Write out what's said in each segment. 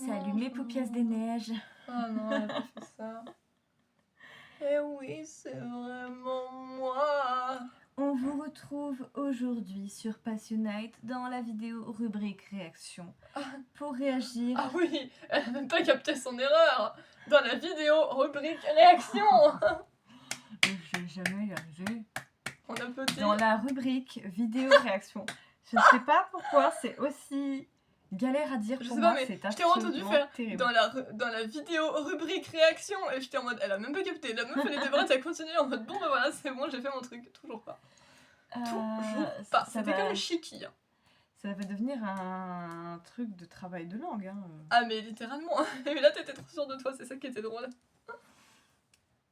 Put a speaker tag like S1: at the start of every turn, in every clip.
S1: Salut mes paupières des neiges.
S2: Ah non, elle a pas fait ça. Eh oui, c'est vraiment moi.
S1: On vous retrouve aujourd'hui sur Passionate dans la vidéo rubrique réaction pour réagir.
S2: Ah oui, elle a même pas capté son erreur. Dans la vidéo rubrique réaction.
S1: Je vais jamais y arriver.
S2: On a voté.
S1: Dans la rubrique vidéo réaction. Je ne sais pas pourquoi c'est aussi galère à dire
S2: Je
S1: pour
S2: sais
S1: moi.
S2: pas, mais
S1: C'est
S2: je t'ai entendu faire
S1: terrible.
S2: dans la vidéo rubrique réaction et j'étais en mode elle a même pas capté. La meuf elle était prête à continuer en mode bon bah voilà c'est bon j'ai fait mon truc. Toujours pas. Toujours pas. C'était comme Chiki. Hein.
S1: Ça va devenir un truc de travail de langue. Hein.
S2: Ah mais littéralement. Mais là t'étais trop sûre de toi, c'est ça qui était drôle.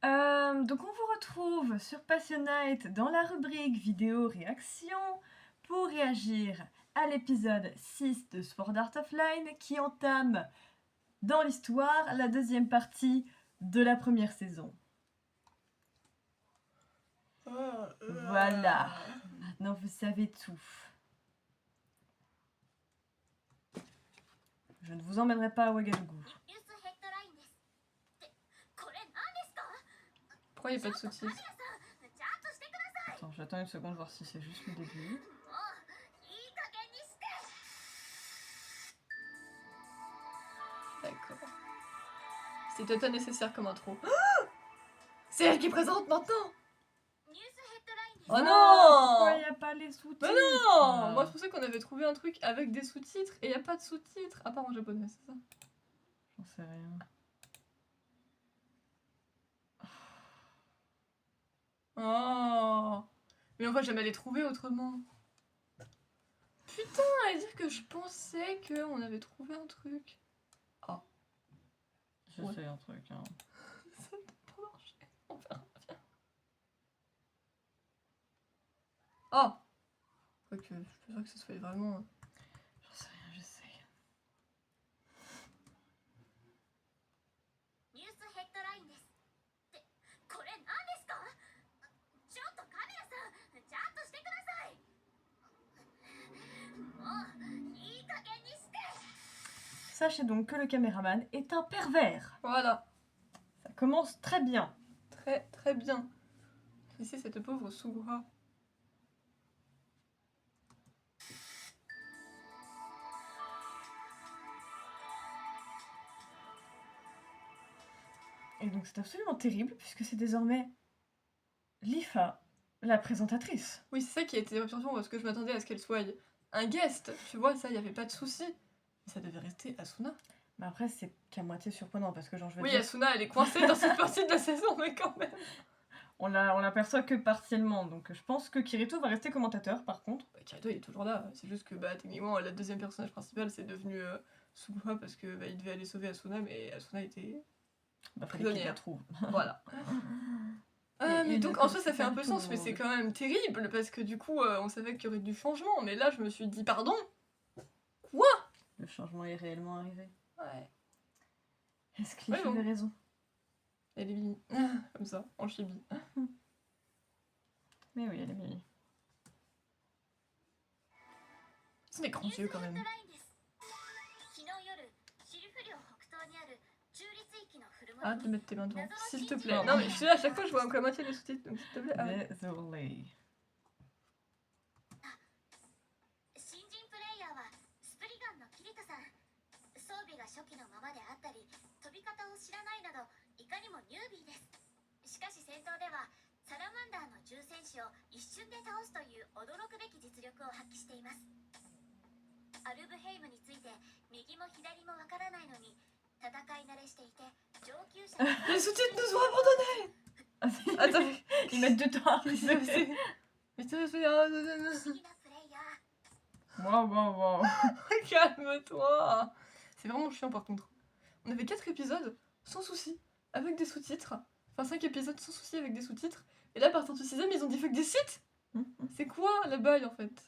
S1: Donc on vous retrouve sur Passionate dans la rubrique vidéo réaction pour réagir à l'épisode 6 de Sword Art Online qui entame dans l'histoire la deuxième partie de la première saison. Voilà, maintenant vous savez tout. Je ne vous emmènerai pas à Ouagadougou.
S2: Pourquoi il n'y a pas de sous-titres?
S1: Attends, j'attends une seconde voir si c'est juste le début.
S2: D'accord. C'était pas nécessaire comme intro. C'est elle qui présente maintenant. Oh non!
S1: Pourquoi il n'y a pas les sous-titres?
S2: Mais non! Moi je pensais qu'on avait trouvé un truc avec des sous-titres et il n'y a pas de sous-titres. À part en japonais, c'est ça?
S1: J'en sais rien.
S2: Oh! Mais on va jamais les trouver autrement. Putain, à dire que je pensais qu'on avait trouvé un truc. Oh.
S1: Je sais un truc, hein.
S2: Ça n'a pas marché. On verra bien. Oh! Ok, je suis pas sûre que ce soit vraiment.
S1: J'en sais rien, j'essaye. Sachez donc que le caméraman est un pervers.
S2: Voilà.
S1: Ça commence très bien.
S2: Très très bien. Ici cette pauvre Sugura.
S1: Et donc c'est absolument terrible puisque c'est désormais Lifa, la présentatrice.
S2: Oui, c'est ça qui a été perturbant parce que je m'attendais à ce qu'elle soit un guest. Tu vois, ça, il n'y avait pas de souci. Mais ça devait rester Asuna.
S1: Mais après, c'est qu'à moitié surprenant parce que genre je veux
S2: Oui,
S1: dire...
S2: Asuna, elle est coincée dans cette partie de la saison, mais quand même.
S1: On l'aperçoit que partiellement, donc je pense que Kirito va rester commentateur par contre.
S2: Bah, Kirito, il est toujours là. C'est juste que, bah, techniquement, la deuxième personnage principale, c'est devenu Sugura parce que bah, il devait aller sauver Asuna, mais Asuna était
S1: Fallait qu'il la trouve.
S2: Voilà. Mais donc en soi ça fait un peu sens, mais c'est quand même terrible parce que du coup on savait qu'il y aurait du changement, mais là je me suis dit pardon? Quoi?
S1: Le changement est réellement arrivé.
S2: Ouais.
S1: Est-ce que Cliff avait raison?
S2: Elle est mimi. Comme ça, en chibi.
S1: Mais oui, elle est mimi.
S2: C'est des grands yeux quand même. Arrête de mettre tes mains devant, s'il te plaît. Non mais je suis là, à chaque fois je vois encore moitié les sous-titres, donc s'il te plaît.
S1: Désolé.
S2: Les sous-titres nous ont abandonnés.
S1: Attends, ils mettent du temps à arriver. Wow.
S2: Calme-toi. C'est vraiment chiant par contre. On avait 4 épisodes sans souci, avec des sous-titres. Enfin 5 épisodes sans souci avec des sous-titres. Et là à partir du 6ème ils ont dit fuck des sites. C'est quoi la baille en fait?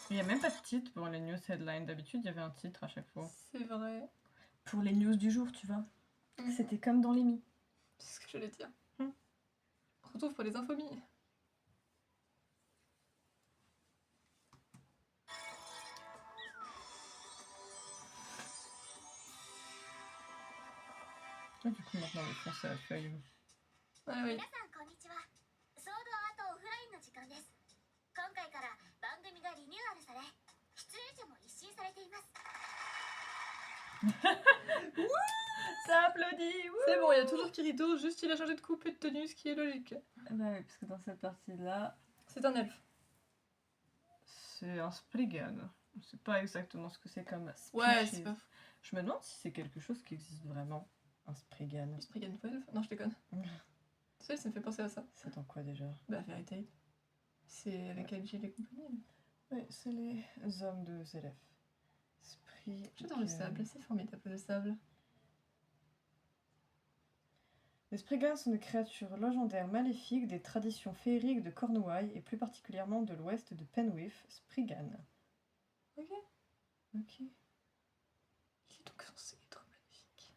S1: Il n'y a même pas de titre pour les news headlines. D'habitude, il y avait un titre à chaque fois.
S2: C'est vrai.
S1: Pour les news du jour, tu vois.
S2: Mhm.
S1: C'était comme dans les mi.
S2: C'est ce que j'allais dire.
S1: Hmm.
S2: On se retrouve pour les infomies.
S1: Ah, du coup, maintenant, le fond, c'est la feuille.
S2: Ah oui.
S3: 皆さんこんにちは。ソードアートオフラインの時間です。今回から番組がリニューアルされ、出演者も一新されています。
S1: Ça applaudit. Wouh.
S2: C'est bon, il y a toujours Kirito, juste il a changé de coupe et de tenue, ce qui est logique.
S1: Bah oui, parce que dans cette partie-là,
S2: C'est un elfe.
S1: c'est un Spriggan. On sait pas exactement ce que c'est comme
S2: Ouais,
S1: species.
S2: c'est pas
S1: Je me demande si c'est quelque chose qui existe vraiment, un Spriggan.
S2: Spriggan faux elfe. Non, je déconne.
S1: Mm.
S2: Tu sais, ça me fait penser à ça.
S1: C'est dans quoi déjà?
S2: Bah, Fairy Tail. C'est avec Agile et compagnie.
S1: Oui, c'est les hommes de Zélef. Spriggan.
S2: J'adore le sable, c'est formidable le sable.
S1: Les Spriggans sont des créatures légendaires maléfiques des traditions féeriques de Cornouailles et plus particulièrement de l'ouest de Penwith, Spriggan.
S2: Ok.
S1: Ok.
S2: Il est donc censé être magnifique.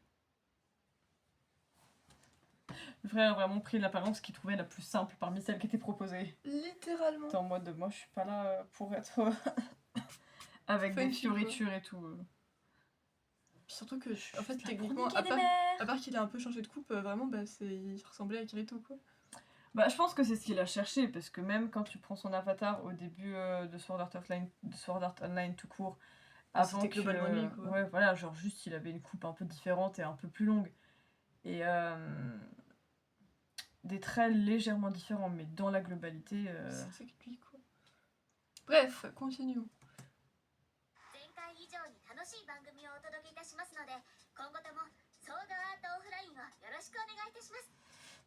S1: Le frère a vraiment pris l'apparence qu'il trouvait la plus simple parmi celles qui étaient proposées.
S2: Littéralement.
S1: T'es en mode, moi je suis pas là pour être avec des
S2: Funky, quoi.
S1: fioritures et tout.
S2: Puis surtout que, en fait,
S1: Je suis
S2: techniquement,
S1: chroniquer
S2: à
S1: des
S2: part,
S1: mers.
S2: à part qu'il a un peu changé de coupe, vraiment, bah, il ressemblait à Kirito, quoi.
S1: Bah, je pense que c'est ce qu'il a cherché, parce que même quand tu prends son avatar au début de Sword Art Online tout court, avant
S2: C'était globalement lui, quoi.
S1: Ouais, voilà, genre juste il avait une coupe un peu différente et un peu plus longue. Et des traits légèrement différents, mais dans la globalité...
S2: C'est lui, quoi. Bref, continuons.
S3: 前回以上に楽しい番組をお届けいたしますので、今後ともソードアートオフラインをよろしくお願いいたします。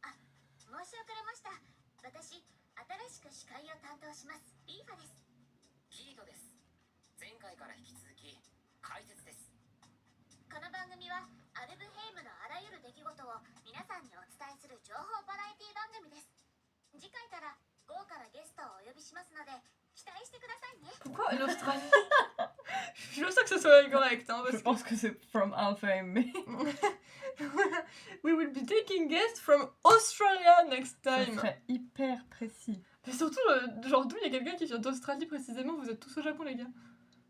S3: あ、申し遅れました。私、新しく司会を担当します。リーファです。
S4: キリトです。前回から引き続き解説です。
S3: この番組はアルブヘイムのあらゆる出来事を皆さんにお伝えする情報バラエティ番組です。次回から豪華なゲストをお呼びしますので期待してくださいね。
S2: Pourquoi l'Australie? Je suis pas sûre que ce soit correct, hein, parce
S1: Je pense que c'est from Alpha mais
S2: We will be taking guests from Australia next
S1: ça
S2: time.
S1: serait hyper précis.
S2: Mais surtout, genre d'où il y a quelqu'un qui vient d'Australie précisément, vous êtes tous au Japon les gars.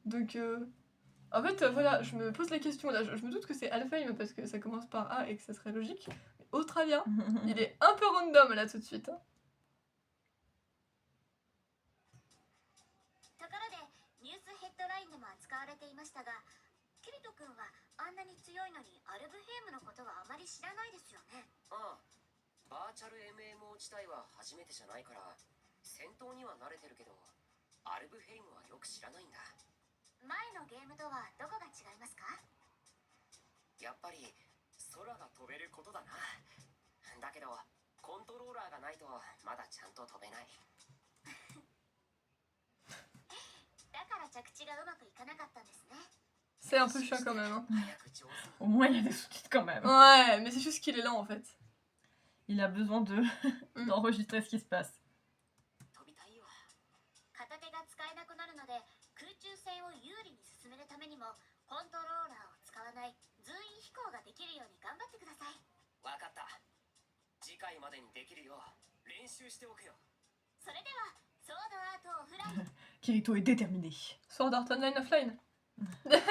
S2: Donc, en fait, voilà, je me pose la question, là, je me doute que c'est Alfheim parce que ça commence par A et que ça serait logique. Mais Australien, il est un peu random là tout de suite. Hein.
S3: ところでニュースヘッドラインでも扱われていましたが、キリト君はあんなに強いのにアルブヘイムのことはあまり知らないですよね。
S4: ああ、バーチャル MMO 自体は初めてじゃないから戦闘には慣れてるけど、アルブヘイムはよく知らないんだ。
S3: 前のゲームとはどこが違いますか？
S4: やっぱり空が飛べることだな。だけどコントローラーがないとまだちゃんと飛べない。
S3: だから着地がうまくいかなかったんですね。
S2: C'est un peu chiant quand même. Hein.
S4: 早く上手に
S1: Au moins il y a des sous-titres quand même.
S2: Ouais, mais c'est juste qu'il est lent en fait.
S1: Il a besoin d'enregistrer ce qui se passe.
S4: 飛びたいよ。
S3: 片手が使えなくなるので空中戦を有利に進めるためにもコントローラーを使わない随意飛行ができるように頑張ってください。
S4: わかった。次回までにできるよう練習しておくよ。
S3: それではソードアートオフライン
S1: Kirito est déterminé.
S2: Sword Art Online offline.
S3: スタートです。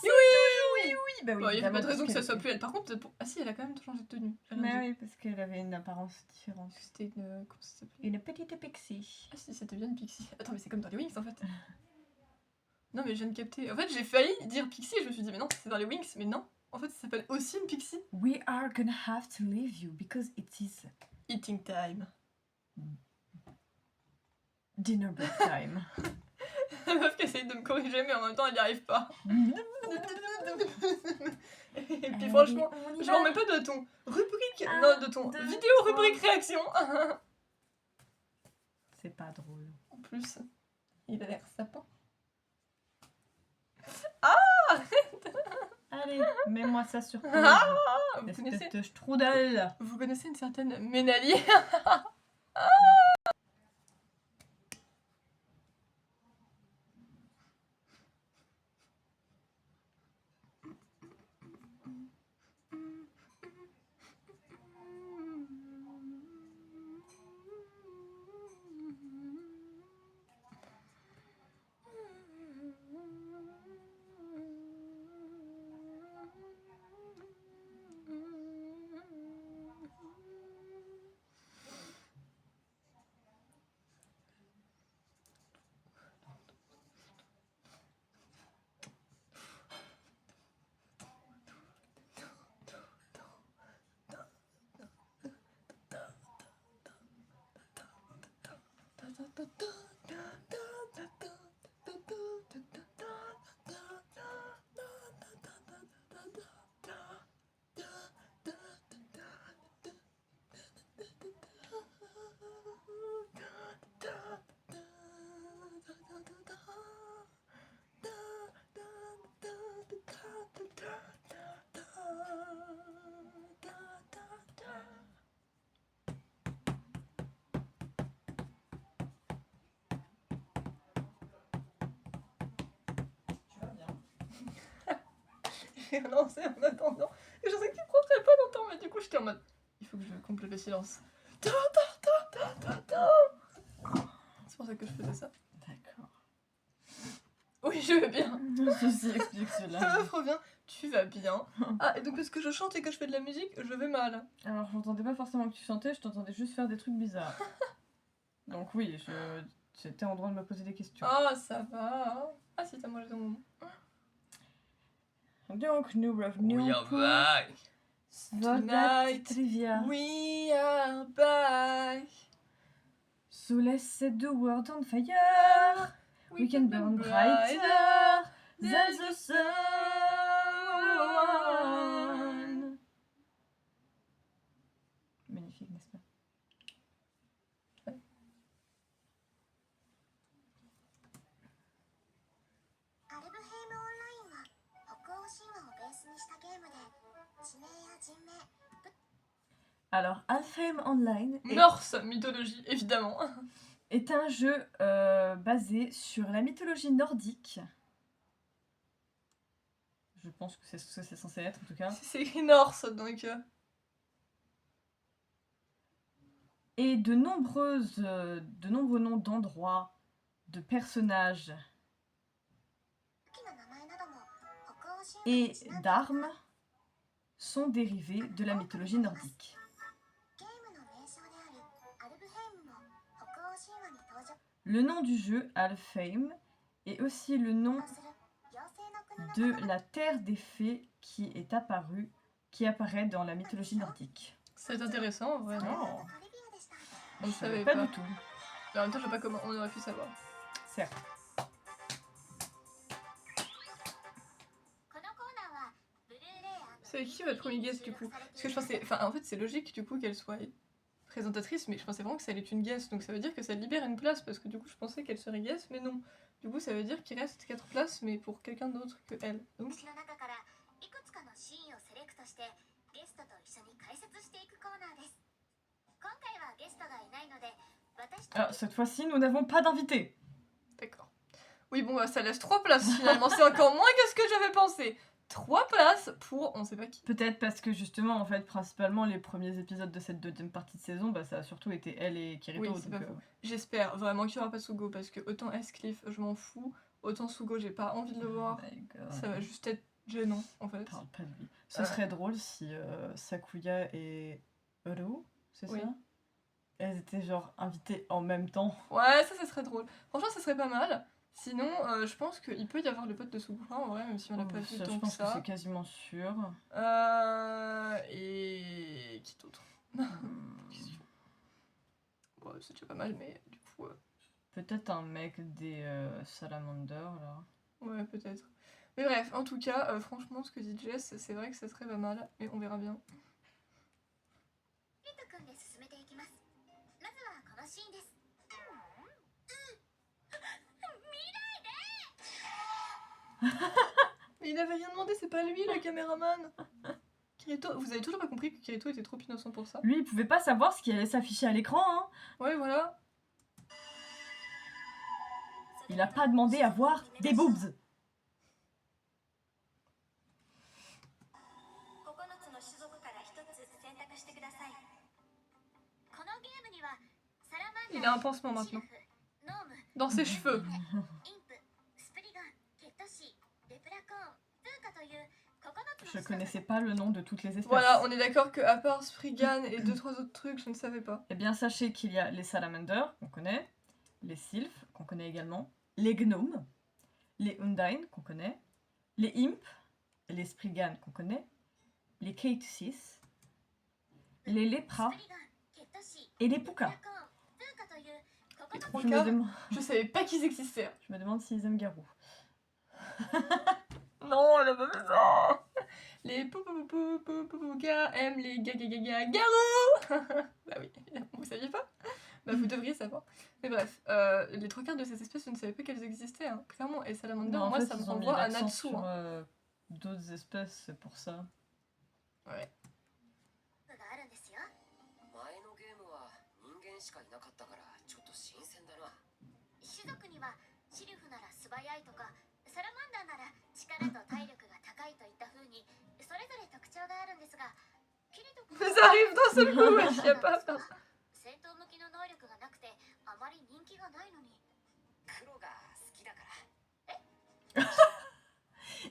S1: Oui, bah oui.
S2: Bon, il n'y a pas de
S1: évidemment,
S2: raison que
S1: parce
S2: ça soit plus elle. Par contre, ah si, elle a quand même changé de tenue. J'ai rien
S1: Mais
S2: dit.
S1: oui, parce qu'elle avait une apparence différente.
S2: C'était une. Comment ça s'appelait?
S1: Une petite pixie.
S2: Ah si, c'était bien une Pixie. Attends, mais c'est comme dans les Wings en fait. Non, mais je viens de capter. En fait, j'ai failli dire Pixie et je me suis dit, mais non, c'est dans les Wings. Mais non, en fait, ça s'appelle aussi une Pixie.
S1: We are gonna have to leave you because it is
S2: Eating time.
S1: dinner break time.
S2: La meuf qui essaye de me corriger, mais en même temps, elle n'y arrive pas. Et puis franchement, je m'en remets pas de ton rubrique.
S1: Un,
S2: Non, de ton
S1: deux,
S2: vidéo
S1: trois.
S2: rubrique réaction.
S1: C'est pas drôle.
S2: En plus, il a l'air sapin.
S1: Allez, mets-moi ça sur pause.
S2: Ah, vous
S1: Espèce
S2: connaissez,
S1: de strudel.
S2: vous connaissez une certaine Ménali. j'ai lancé en attendant. Et je sais que tu prendrais pas longtemps, mais du coup, j'étais en mode. Il faut que je complète le silence. C'est pour ça que je faisais ça.
S1: D'accord.
S2: Oui, je vais bien.
S1: Ceci explique cela.
S2: Reviens, tu vas bien. Ah, et donc parce que je chante et que je fais de la musique, je vais mal.
S1: Alors, j'entendais pas forcément que tu chantais, je t'entendais juste faire des trucs bizarres. Donc oui, j'étais en droit de me poser des questions.
S2: Ah, ça va. Ah, si, t'as mangé ton moment.
S1: Donc, nous revenons pour
S2: back.
S1: Sword
S2: Tonight,
S1: Trivia.
S2: We are back.
S1: So let's set the world on fire. We can burn brighter than the sun. Magnifique, n'est-ce pas? Alors, Alfheim Online
S2: Norse mythologie, évidemment.
S1: est un jeu basé sur la mythologie nordique. Je pense que c'est ce que c'est censé être en tout cas.
S2: C'est écrit Norse, donc.
S1: Et de nombreux noms d'endroits, de personnages et d'armes sont dérivés de la mythologie nordique. Le nom du jeu, Alfheim, est aussi le nom de la terre des fées qui apparaît dans la mythologie nordique.
S2: C'est intéressant, vraiment.
S1: Oh,
S2: On ne
S1: je savais
S2: savait
S1: pas
S2: pas.
S1: du tout.
S2: Mais en même temps, je sais pas comment on aurait pu savoir.
S1: Certes.
S2: C'est qui votre premier guest du coup? Parce que je pensais. Enfin, en fait, c'est logique du coup qu'elle soit présentatrice, mais je pensais vraiment que ça allait être une guest. Donc ça veut dire que ça libère une place parce que du coup, je pensais qu'elle serait guest, mais non. Du coup, ça veut dire qu'il reste 4 places, mais pour quelqu'un d'autre que elle. Donc.
S1: Alors, cette fois-ci, nous n'avons pas d'invité.
S2: D'accord. Oui, bon, bah, ça laisse 3 places finalement. C'est encore moins que ce que j'avais pensé. 3 places pour on sait pas qui.
S1: Peut-être parce que justement, en fait, principalement les premiers épisodes de cette deuxième partie de saison, bah, ça a surtout été elle et Kirito.
S2: Oui, c'est
S1: donc,
S2: pas faux. J'espère vraiment qu'il y aura pas Sugo parce que autant Escliffe, je m'en fous, autant Sugo, j'ai pas envie de le voir.
S1: Oh my God.
S2: Ça va juste être gênant en fait.
S1: Parle pas de lui. Ce serait drôle si Sakuya et Uru, c'est
S2: Oui.
S1: ça? Elles étaient genre invitées en même temps.
S2: Ouais, ça serait drôle. Franchement, ça serait pas mal. Sinon, je pense qu'il peut y avoir le pote de Sugura en vrai, même si on l'a pas vu
S1: Ça, je
S2: tant que
S1: pense que
S2: ça.
S1: c'est quasiment sûr.
S2: Et qui d'autre? Question. Bon, c'est déjà pas mal, mais du coup.
S1: Peut-être un mec des Salamanders, là.
S2: Ouais, peut-être. Mais bref, en tout cas, franchement, ce que dit Jess, c'est vrai que ça serait pas mal, mais on verra bien. Mais il avait rien demandé, c'est pas lui le caméraman. Kirito, vous avez toujours pas compris que Kirito était trop innocent pour ça?
S1: Lui, il pouvait pas savoir ce qui allait s'afficher à l'écran, hein.
S2: Ouais, voilà.
S1: Il a pas demandé à voir des boobs.
S2: Il a un pansement maintenant. Dans ses cheveux.
S1: Je connaissais pas le nom de toutes les espèces.
S2: Voilà, on est d'accord que à part Spriggan et 2-3 autres trucs, je ne savais pas.
S1: Eh bien, sachez qu'il y a les salamanders, qu'on connaît, les sylphes, qu'on connaît également, les gnomes, les undines, qu'on connaît, les imps, les spriggan, qu'on connaît, les Caetusis, les lépras et les pukas.
S2: Les trois
S1: Je me,
S2: quarts,
S1: demande,
S2: je savais pas qu'ils existaient.
S1: je me demande s'ils aiment Garou.
S2: Non, elle a pas fait ça. Les poupoukas aiment les garou. Bah oui, évidemment, vous saviez pas? Bah vous devriez savoir. Mais bref, les 3 quarts de ces espèces, je ne savais pas qu'elles existaient, hein. Clairement. Et Salamander,
S1: Non, en
S2: moi
S1: fait,
S2: ça me
S1: ils ont mis
S2: renvoie à
S1: l'accent
S2: Natsu.
S1: sur
S2: Hein.
S1: d'autres espèces, c'est pour ça.
S2: Ouais.
S4: 前のゲームは人間しかいなかったからちょっと新鮮だな。
S3: 種族にはシルフなら素早いとかサラマンダーなら力と体力が高いといった風に徴があるんですが、キリト君
S2: Mais ça arrive d'un seul coup, wesh, y a pas à faire.
S3: 戦闘向きの能力がなくてあまり人気がないのに。
S4: 黒が好きだから。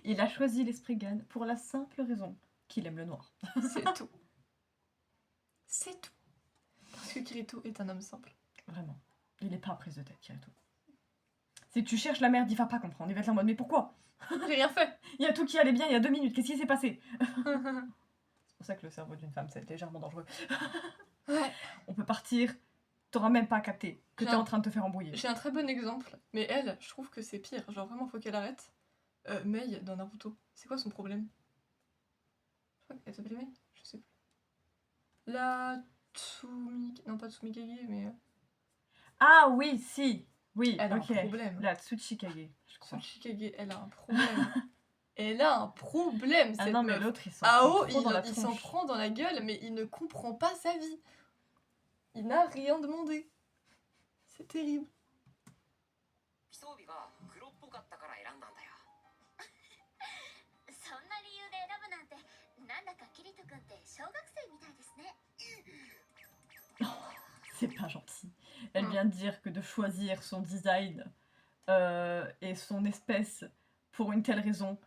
S1: Il a choisi les Spriggan pour la simple raison qu'il aime le noir.
S2: C'est tout. C'est tout. Parce que Kirito est un homme simple.
S1: Vraiment. Il est pas prise de tête, Kirito. C'est que tu cherches la merde, il va pas comprendre. Il va être là en mode, mais pourquoi?
S2: J'ai rien fait.
S1: Il y a tout qui allait bien il y a 2 minutes, qu'est-ce qui s'est passé? C'est pour ça que le cerveau d'une femme, c'est légèrement dangereux.
S2: Ouais.
S1: On peut partir, t'auras même pas capté que t'es
S2: J'ai un-
S1: en train de te faire embrouiller.
S2: J'ai un très bon exemple, mais elle, je trouve que c'est pire. Genre vraiment, faut qu'elle arrête. Mei dans Naruto, c'est quoi son problème? Je crois qu'elle s'appelait Mei, je sais plus. La Tsumikage, non pas Tsumikage, mais
S1: Ah oui, si. Oui,
S2: elle a
S1: ok.
S2: un problème.
S1: La Tsuchikage, je crois.
S2: Tsukikage, elle a un problème. Elle a un problème,
S1: Ah
S2: cette
S1: non, mais
S2: meuf.
S1: l'autre, il s'en
S2: Ao,
S1: prend trop dans la
S2: il s'en
S1: tronche.
S2: prend dans la gueule, mais il ne comprend pas sa vie. Il n'a rien demandé. C'est terrible.
S4: 装備が黒っぽかったから選んだんだよ。
S3: そんな理由で選ぶなんて、なんだかキリト君って小学生みたいですね。
S1: C'est pas gentil. Elle
S2: Mm.
S1: vient de dire que de choisir son design et son espèce pour une telle raison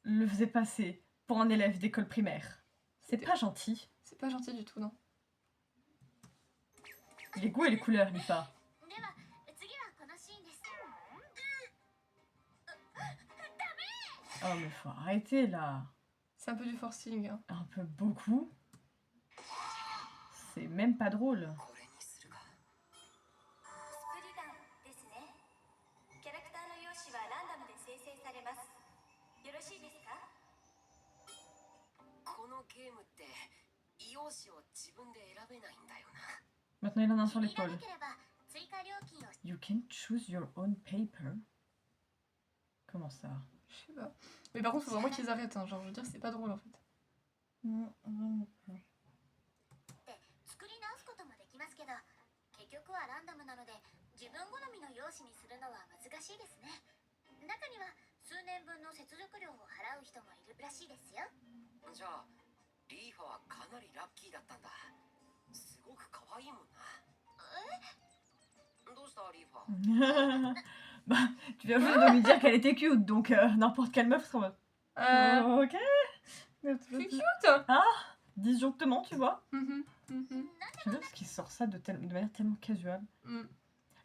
S1: le faisait passer pour un élève d'école primaire. C'est
S2: C'était-
S1: pas gentil.
S2: C'est pas gentil du tout, non.
S1: Les goûts et les couleurs, Lifa.
S3: では次はこのシーンです。
S1: Oh, mais faut arrêter là.
S2: C'est un peu du forcing. Hein.
S1: Un peu beaucoup. C'est même pas drôle.
S4: これにするか。
S3: スプリガンですね。キャラクターの容姿はランダムで生成されます。よろしいですか？
S4: このゲームって異容詞を自分で選べないんだよな。
S1: Maintenant, il en a un sur
S3: 気に入ら
S1: l'épaule.
S3: なければ追加料金を。
S1: You can choose your own paper. Comment ça?
S2: Je sais pas. Mais par contre, faut vraiment qu'ils arrêtent. Hein. Genre, je veux dire, c'est pas drôle en fait.
S3: 作り直すこともできますけど、結局はランダムなので自分好みの容姿にするのは難しいですね。中には数年分の接続料を払う人もいるらしいですよ。
S4: じゃあリーファはかなりラッキーだったんだ。すごく可愛いもんな。どうしたリーファ？
S1: Bah, tu viens juste de lui dire qu'elle était cute, donc n'importe quelle meuf serait en mode, ok.
S2: C'est cute.
S1: Disjonctement, tu vois.
S2: Mhm, mhm.
S1: J'aime bien parce qu'il sort ça de manière tellement casuale.
S2: Mm.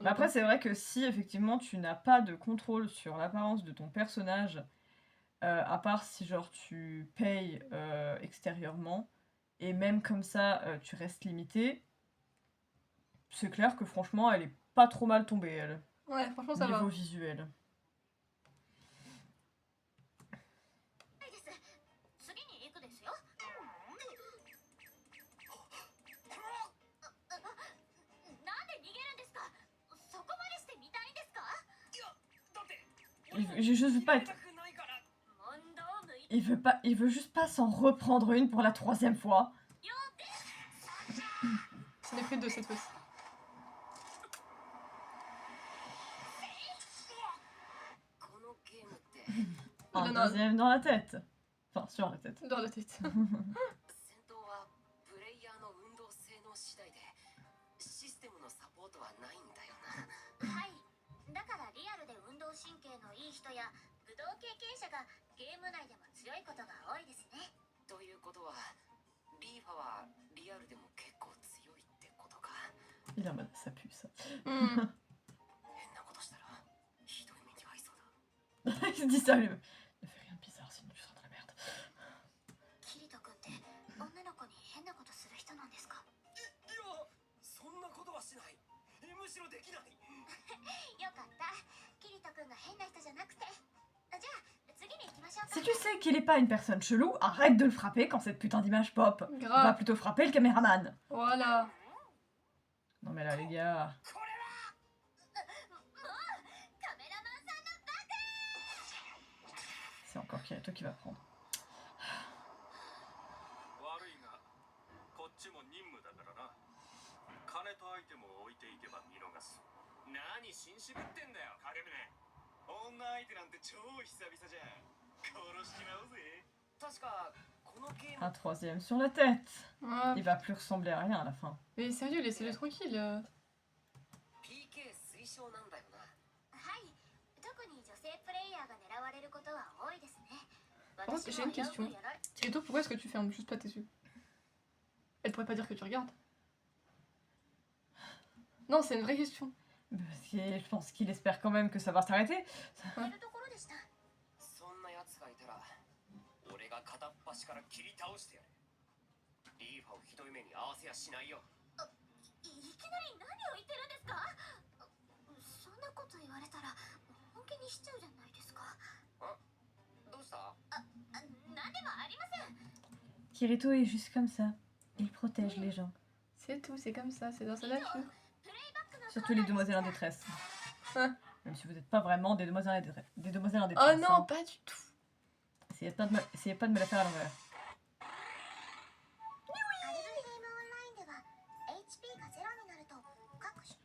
S1: Mais après, c'est vrai que si effectivement tu n'as pas de contrôle sur l'apparence de ton personnage, à part si genre tu payes extérieurement, et même comme ça tu restes limité, c'est clair que franchement elle est pas trop mal tombée elle,
S2: Ouais, franchement, ça
S1: niveau
S2: va.
S1: visuel.
S3: ないです。次に行くですよ。なんで逃げるんですか？そこまでして見たいんですか？
S4: いやだって
S1: Je juste veux pas
S4: やり
S1: être...
S4: たくないから。
S3: 問答無意
S1: Il veut juste pas s'en reprendre une pour la 3e fois.
S2: Ça n'est fait deux cette fois-ci.
S4: このゲームって
S1: Un
S2: Il en a-
S1: deuxième dans la tête. Enfin, sur la tête.
S2: Dans la tête.
S4: 戦闘はプレイヤーの運動性能次第でシステムのサポートはないんだよな。
S3: はい。だからリアルで運動神経のいい人や武道経験者がゲーム内でも強いことが多いですね。
S4: ということはリーファはリアルでも結構強いってことか。
S1: Il est en mode, ça pue ça.
S2: Mm.
S4: 変なことしたらひどい目に遭いそうだ。
S1: Il se dit ça lui-même. Ne fais rien de bizarre, sinon tu seras dans la merde.
S3: キリト君って女の子に変なことする人なんですか？
S4: いやそんなことはしない。むしろできない。
S3: よかった。キリト君が変な人じゃなくて。じゃあ次に行きましょうか。
S1: Si tu sais qu'il est pas une personne chelou, arrête de le frapper quand cette putain d'image pop. Va
S2: Grave.
S1: plutôt frapper le caméraman.
S2: Voilà.
S1: Non mais là les gars...
S3: カメラマンさんのバカ。
S1: C'est encore Kirito qui va prendre.
S5: 悪いがこっちも任務だからな。金とアイテムを置いていけば見逃す。
S6: 何紳士ぶってんだよ影峰。女相手なんて超久々じゃん。殺しちまおうぜ。
S4: 確かこのゲーム
S1: Un troisième sur la tête.
S2: Ah,
S1: Il va plus ressembler à rien à la fin.
S2: mais sérieux, laissez-le tranquille.
S4: PK 推奨なんだよな。
S3: はい、特に女性プレイヤーが狙われることは多いですね。
S2: contre, j'ai une question. Kirito, pourquoi est-ce que tu fermes juste pas tes yeux? Elle pourrait pas dire que tu regardes. Non, c'est une vraie question.
S1: Parce que je pense qu'il espère quand même que ça va s'arrêter.
S3: いるところでした。
S4: そんな奴がいたら俺が片っ端から切り倒してやる。リーファをひどい目に遭わせやしないよ。
S3: いきなり何を言ってるんですか？そんなこと言われたら本気にしちゃうじゃないですか。
S4: どうした？
S3: 何でもありません。
S1: Kirito est juste comme ça. Il protège les gens.
S2: C'est tout, c'est comme ça, c'est dans sa nature.
S3: プレイバックの
S1: Surtout les demoiselles en détresse.
S2: Ouais.
S1: Même si vous n'êtes pas vraiment des demoiselles en détresse. Des demoiselles en
S2: Oh
S1: détresse.
S2: non,
S1: hein.
S2: pas du tout.
S1: Essayez pas de me la faire à l'envers.
S3: アルブヘイムオンラインでは HP がゼロになると各種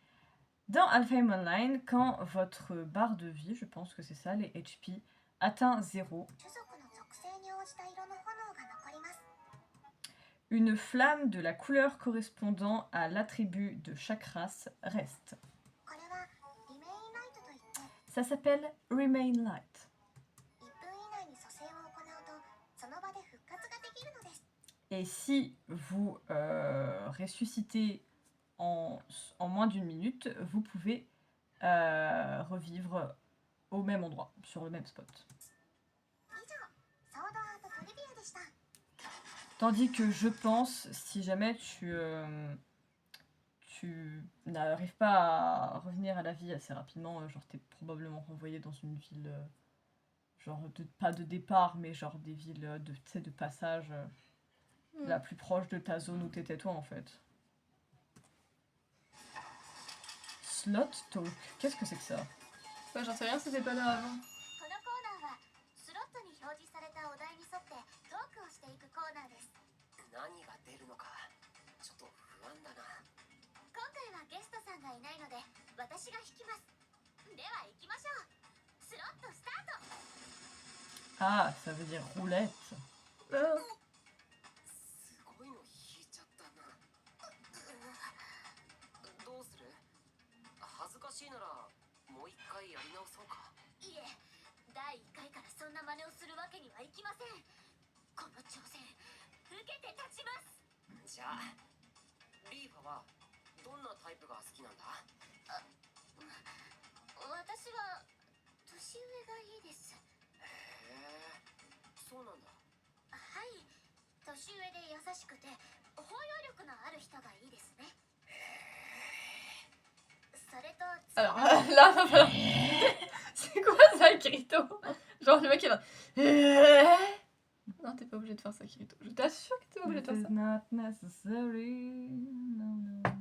S1: Dans Alfheim Online, quand votre barre de vie, je pense que c'est ça, les HP, atteint 0,
S3: 種族の属性に応じた色の炎が残ります。
S1: une flamme de la couleur correspondant à l'attribut de chaque race reste.
S3: これはリメインライトといって
S1: Ça s'appelle Remain Light.
S3: 1分以内に蘇生を行うとその場で復活ができるのです。
S1: Et si vous ressuscitez en moins d'une minute, vous pouvez revivre au même endroit, sur le même spot.
S3: 以上、ソードアートトリビアでした。
S1: Tandis que je pense, si jamais tu n'arrives pas à revenir à la vie assez rapidement, genre t'es probablement renvoyé dans une ville, genre pas de départ, mais genre des villes de, tu sais, de passage la plus proche de ta zone où t'étais toi en fait. Slot Talk, qu'est-ce que c'est que ça?
S2: Ouais, j'en sais rien, c'était pas là avant.
S3: このコーナーはスロットに表示されたお題に沿ってトークをしていくコーナーです。
S4: 何が出るのかちょっと不安だな。
S3: 今回はゲストさんがいないので私が引きます。では行きましょう。スロットスタート。
S1: Ah, ça veut dire roulette.
S2: あ
S4: すごいの引いちゃったな。どうする？恥ずかしいならもう一回やり直そうか。
S3: いえ、第1回からそんな真似をするわけにはいきません。この挑戦受けて立ちます。
S4: じゃあリーファはどんなタイプが好きなんだ？
S3: 私は年上がいいです。
S4: へえ、そうなんだ。
S3: はい、年上で優しくて包容力のある人がいいですね。それと
S2: Alors là, va falloir- c'est quoi ça, Kirito? Genre le mec il va. Non, t'es pas obligé de faire ça, Kirito. Je t'assure que t'es pas obligé de
S1: This
S2: faire
S1: is
S2: ça.
S1: not necessary. No, no, no, no.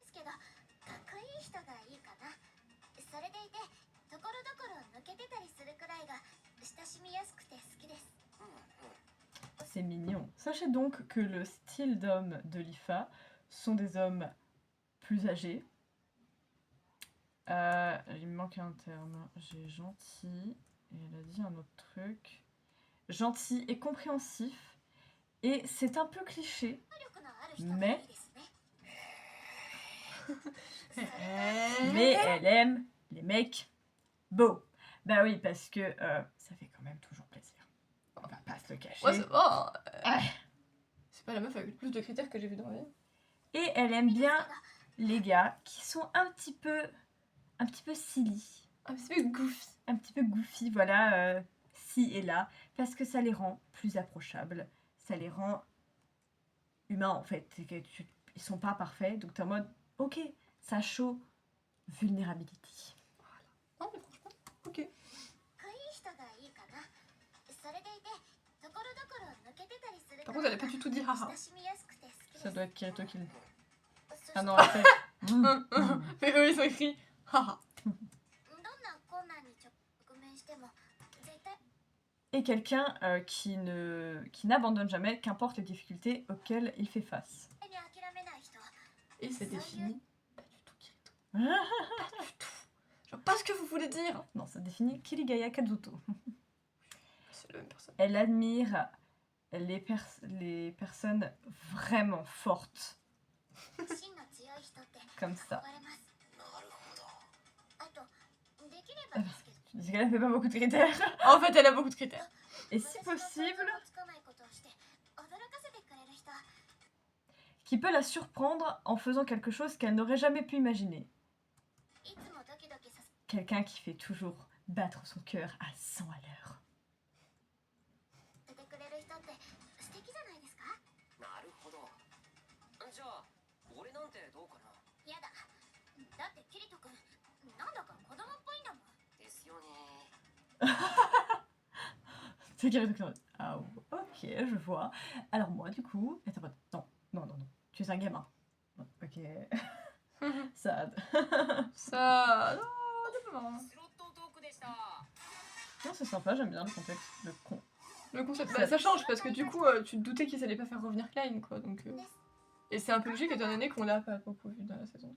S3: ですけど、かっこいい人がいいかな。それでいて、ところどころ抜けてたりするくらいが親しみやすくて好きです。
S1: C'est mignon. Sachez donc que le style d'homme de l'IFA sont des hommes plus âgés. Il me manque un terme. J'ai gentil. Et elle a dit un autre truc. Gentil et compréhensif. Et c'est un peu cliché.
S3: 能力のある人がいいですね。
S1: Mais elle aime les mecs beaux. Bah oui, parce que ça fait quand même toujours plaisir. On va pas se le cacher.
S2: Ouais, oh,
S1: Ah.
S2: c'est pas la meuf avec le plus de critères que j'ai vu dans ma vie.
S1: Et elle aime bien les gars qui sont un petit peu silly,
S2: Un petit peu goofy.
S1: un petit peu goofy, voilà, ci et là, parce que ça les rend plus approchables, ça les rend humains en fait. C'est que ils sont pas parfaits, donc t'es en mode, ok, ça show vulnerability.
S2: Non, mais franchement, ok.
S3: かっこいい人がいいかな。それでいて、ところどころ抜けてたりする
S2: Par
S3: く
S2: contre,
S3: ら
S2: elle
S3: い
S2: a
S3: が
S2: pas du tout dit haha.
S3: 親しみやすくて好きです。
S1: Ça doit être Kirito qui le...
S3: そして
S1: Ah non, elle fait...
S2: Mais eux, ils ont écrit haha.
S3: どんな困難に直面しても絶対
S1: Et quelqu'un qui n'abandonne jamais, qu'importe les difficultés auxquelles il fait face.
S3: に諦めない人。
S2: Et c'est défini. Pas du tout, Kirito.
S1: Ah.
S2: Pas du tout. Je vois pas ce que vous voulez dire.
S1: Non, ça définit Kirigaya Kazuto.
S2: C'est la même personne.
S1: Elle admire les personnes vraiment fortes,
S3: 真の強い人って
S1: comme ça.
S3: 憧れます
S4: なるほど。
S3: あとできればですけど
S1: Tu dis qu'elle a fait pas beaucoup de critères.
S2: En fait, elle a beaucoup de critères.
S1: Et si
S3: 私の想像
S1: possible,
S3: もつかないことをして驚かせてくれる人
S1: qui peut la surprendre en faisant quelque chose qu'elle n'aurait jamais pu imaginer.
S3: いつもドキドキさせ
S1: Quelqu'un qui fait toujours battre son cœur à 100 à l'heure.
S3: てくれる人って素敵じゃないですか
S4: なるほど。じゃあ俺なんてどうかな。
S3: やだだってキリト君なんだか子供っぽいんだもん
S4: ですよね。
S1: C'est carrément... Ah, ok, je vois. Alors moi, du coup... Attends, non, non, non, non. Tu es un gamin. Ok. Sad.
S2: Ça... Non, c'est pas marrant.
S4: スロットトークでした。
S1: Non, c'est sympa, j'aime bien le contexte. Le con.
S2: Le concept, bah, ça change parce que du coup, tu te doutais qu'ils allaient pas faire revenir Klein, quoi. Donc, Et c'est un peu logique étant donné qu'on l'a pas beaucoup vu dans la saison.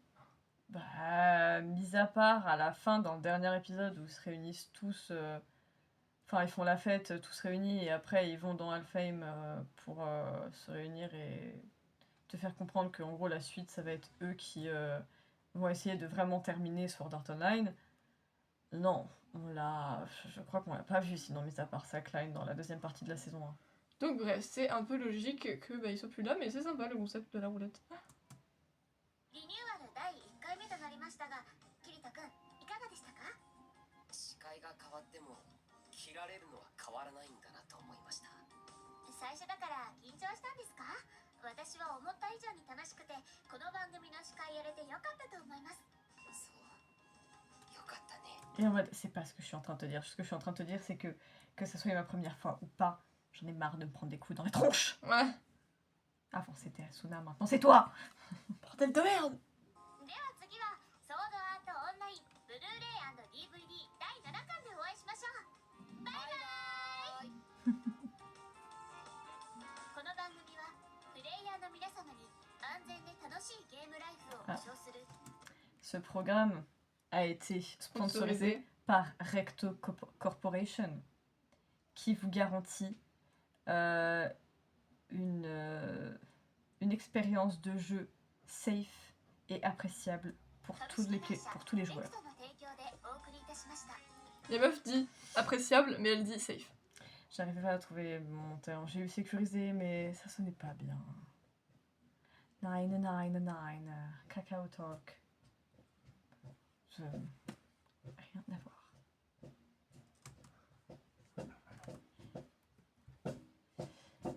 S1: Bah, mis à part à la fin, dans le dernier épisode où ils se réunissent tous... Enfin, ils font la fête, tous réunis, et après ils vont dans Alfheim pour se réunir et te faire comprendre qu'en gros la suite, ça va être eux qui vont essayer de vraiment terminer Sword Art Online. Non, je crois qu'on l'a pas vu, sinon mis à part ça, Klein, dans la deuxième partie de la saison 1.
S2: Donc bref, c'est un peu logique que bah, ils soient plus là, mais c'est sympa le concept de la roulette.
S3: リニューアル第1回目となりましたがキリト君いかがでしたか
S4: 視界が変わっても切られるのは変わらないんだなと思いました。
S3: 最初だから緊張したんですか私は思った以上に楽しくてこの番組の司会やれてよかったと思います
S4: そう。よかったね。
S1: Et en mode, c'est pas ce que je suis en train de te dire. Ce que je suis en train de te dire, c'est que ça soit ma première fois ou pas, j'en ai marre de me prendre des coups dans les tronches.
S2: Ouais.
S1: Avant c'était Asuna, maintenant c'est toi.
S2: Bordel de merde.
S3: では次はソードアートオンラインブルーレイ &DVD 第7巻でお会いしましょうバイバイこの番組はプレイヤーの皆様に安全で楽しいゲームライフを保証する
S1: Ce programme a été sponsorisé par Recto Corporation, qui vous garantit une expérience de jeu safe et appréciable pour tous les joueurs.
S3: ネクストの提供でお送りいたしました
S2: La meuf dit appréciable, mais elle dit safe.
S1: J'arrivais pas à trouver mon terme. J'ai eu sécurisé, mais ça sonnait pas bien. 999, Kakao Talk. Rien à voir.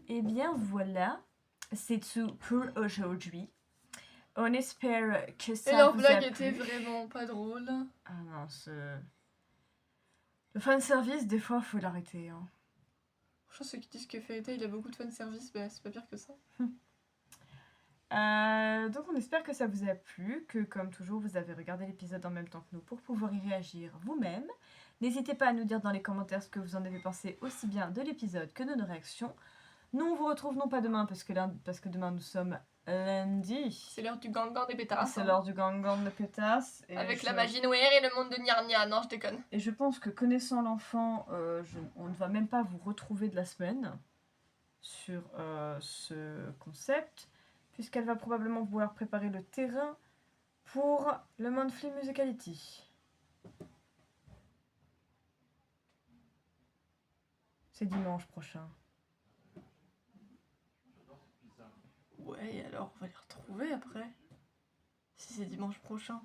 S1: Eh bien voilà, c'est tout pour aujourd'hui. On espère que
S2: Et
S1: ça
S2: leur
S1: vous
S2: blague
S1: a
S2: était
S1: plu.
S2: vraiment pas drôle.
S1: Ah non, le fanservice, des fois, faut l'arrêter. Hein.
S2: Franchement, ceux qui disent que Fairy Tail il a beaucoup de fanservice, bah c'est pas pire que ça.
S1: Donc on espère que ça vous a plu, que comme toujours vous avez regardé l'épisode en même temps que nous pour pouvoir y réagir vous-même. N'hésitez pas à nous dire dans les commentaires ce que vous en avez pensé aussi bien de l'épisode que de nos réactions. Nous on vous retrouve non pas demain parce que demain nous sommes lundi.
S2: C'est l'heure du gangan des pétasses.
S1: C'est l'heure du gangan de pétasse. Et
S2: Avec la magie noire et le monde de Gnarnia. Non, je déconne.
S1: Et je pense que connaissant l'enfant, on ne va même pas vous retrouver de la semaine sur ce concept, puisqu'elle va probablement vouloir préparer le terrain pour le Monthly Musicality. C'est dimanche prochain.
S2: Ouais, et alors on va les retrouver après. Si c'est dimanche prochain.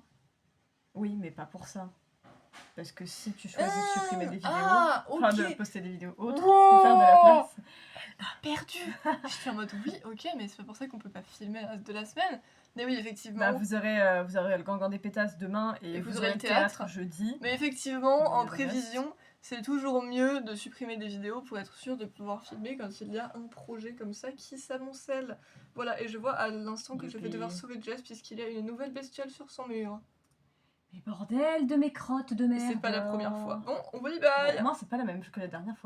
S1: Oui, mais pas pour ça. Parce que si tu choisis de supprimer des vidéos,
S2: ok.
S1: enfin de poster des vidéos autres,
S2: Wow.
S1: pour faire de la place.
S2: Perdu. J'étais en mode oui, ok, mais c'est pas pour ça qu'on peut pas filmer le reste de la semaine. Mais oui, effectivement.
S1: Bah, vous aurez le gangan des pétasses demain et vous aurez le théâtre jeudi.
S2: Mais effectivement, en
S1: Le
S2: prévision, c'est toujours mieux de supprimer des vidéos pour être sûr de pouvoir filmer quand il y a un projet comme ça qui s'amoncelle. Voilà, et je vois à l'instant que je vais
S1: Youpi.
S2: devoir sauver Jess puisqu'il y a une nouvelle bestiole sur son mur.
S1: Mais bordel de mes crottes de
S2: Et
S1: merde.
S2: c'est pas la première fois. Bon, on vous dit bye.
S1: Non, c'est pas la même que la dernière fois.